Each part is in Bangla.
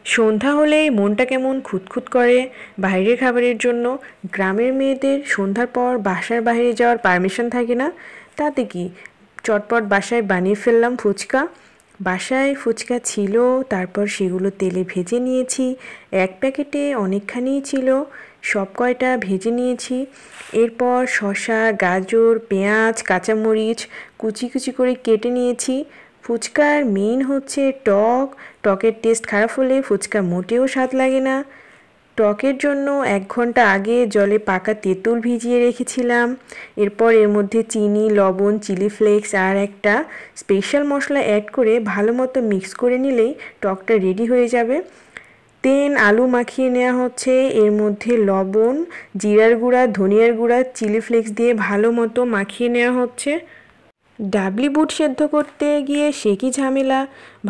সন্ধ্যা হলেই মনটা কেমন খুঁতখুত করে বাইরের খাবারের জন্য। গ্রামের মেয়েদের সন্ধ্যার পর বাসার বাইরে যাওয়ার পারমিশন থাকে না। তাতে কি, চটপট বাসায় বানিয়ে ফেললাম ফুচকা। বাসায় ফুচকা ছিল, তারপর সেগুলো তেলে ভেজে নিয়েছি। এক প্যাকেটে অনেকখানিই ছিল, সব কয়টা ভেজে নিয়েছি। এরপর শসা, গাজর, পেঁয়াজ, কাঁচামরিচ কুচি কুচি করে কেটে নিয়েছি। ফুচকার মেইন হচ্ছে টক। টকের টেস্ট খারাপ হলে ফুচকা মোটেও স্বাদ লাগে না। টকের জন্য 1 ঘন্টা আগে জলে পাকা তেঁতুল ভিজিয়ে রেখেছিলাম। এরপর এর মধ্যে চিনি, লবণ, চিলি ফ্লেক্স আর একটা স্পেশাল মশলা অ্যাড করে ভালো মতো মিক্স করে নিলেই টকটা রেডি হয়ে যাবে। দেন আলু মাখিয়ে নেওয়া হচ্ছে, এর মধ্যে লবণ, জিরার গুঁড়া, ধনিয়ার গুঁড়া, চিলি ফ্লেক্স দিয়ে ভালো মতো মাখিয়ে নেওয়া হচ্ছে। ডাবলি বুট সেদ্ধ করতে গিয়ে সে কি ঝামেলা,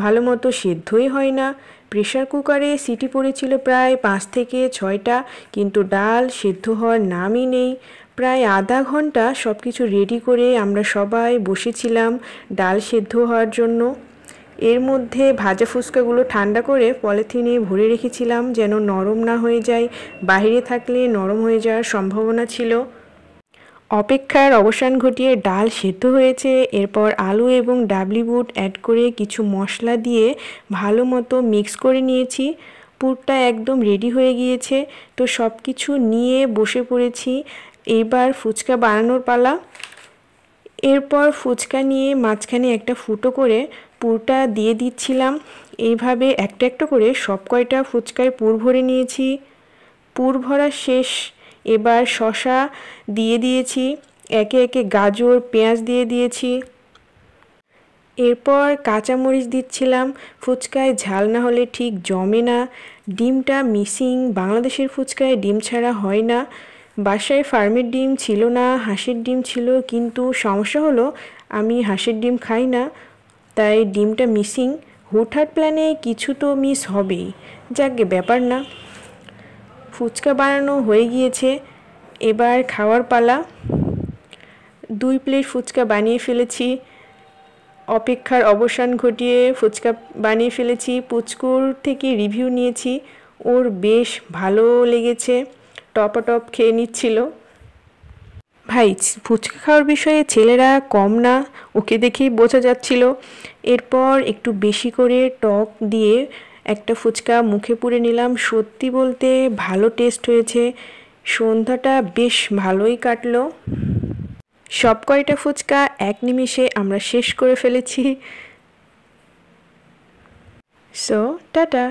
ভালো মতো সেদ্ধই হয় না। প্রেশার কুকারে সিটি পড়েছিল প্রায় 5 থেকে 6টা, কিন্তু ডাল সেদ্ধ হওয়ার নামই নেই। প্রায় আধা ঘন্টা সব কিছু রেডি করে আমরা সবাই বসেছিলাম ডাল সেদ্ধ হওয়ার জন্য। এর মধ্যে ভাজা ফুচকাগুলো ঠান্ডা করে পলিথিনে ভরে রেখেছিলাম যেন নরম না হয়ে যায়। বাইরে থাকলে নরম হয়ে যাওয়ার সম্ভাবনা ছিল। অপেক্ষার অবসান ঘটিয়ে ডাল সেদ্ধ হয়েছে। এরপর আলু এবং ডাবলি বুট অ্যাড করে কিছু মশলা দিয়ে ভালো মতো মিক্স করে নিয়েছি। পুরটা একদম রেডি হয়ে গিয়েছে। তো সব কিছু নিয়ে বসে পড়েছি। এবার ফুচকা বানানোর পালা। এরপর ফুচকা নিয়ে মাঝখানে একটা ফুটো করে পুরটা দিয়ে দিচ্ছিলাম। এইভাবে একটা একটা করে সব কয়টা ফুচকায় পুর ভরে নিয়েছি। পুর ভরা শেষ। এবার শসা দিয়ে দিয়েছি, একে একে গাজর, পেঁয়াজ দিয়ে দিয়েছি। এরপর কাঁচামরিচ দিচ্ছিলাম। ফুচকায় ঝাল না হলে ঠিক জমে না। ডিমটা মিসিং, বাংলাদেশের ফুচকায় ডিম ছাড়া হয় না। বাসায় ফার্মের ডিম ছিল না, হাঁসের ডিম ছিল, কিন্তু সমস্যা হলো আমি হাঁসের ডিম খাই না, তাই ডিমটা মিসিং। হুটহাট প্ল্যানে কিছু তো মিস হবেই, যাকগে ব্যাপার না। ফুচকা বানানো হয়ে গিয়েছে, এবার খাওয়ার পালা। 2 প্লেট ফুচকা বানিয়ে ফেলেছি। অপেক্ষার অবসান ঘটিয়ে ফুচকা বানিয়ে ফেলেছি। পুচকুর থেকে রিভিউ নিয়েছি, ওর বেশ ভালো লেগেছে, টপাটপ খেয়ে নিচ্ছিল। ভাই, ফুচকা খাওয়ার বিষয়ে ছেলেরা কম না, ওকে দেখেই বোঝা যাচ্ছিল। এরপর একটু বেশি করে টক দিয়ে একটা ফুচকা মুখে পুরে নিলাম। সত্যি বলতে ভালো টেস্ট হয়েছে। সন্ধ্যাটা বেশ ভালোই কাটলো। সব কয়টা ফুচকা এক নিমিষে আমরা শেষ করে ফেলেছি। So tata.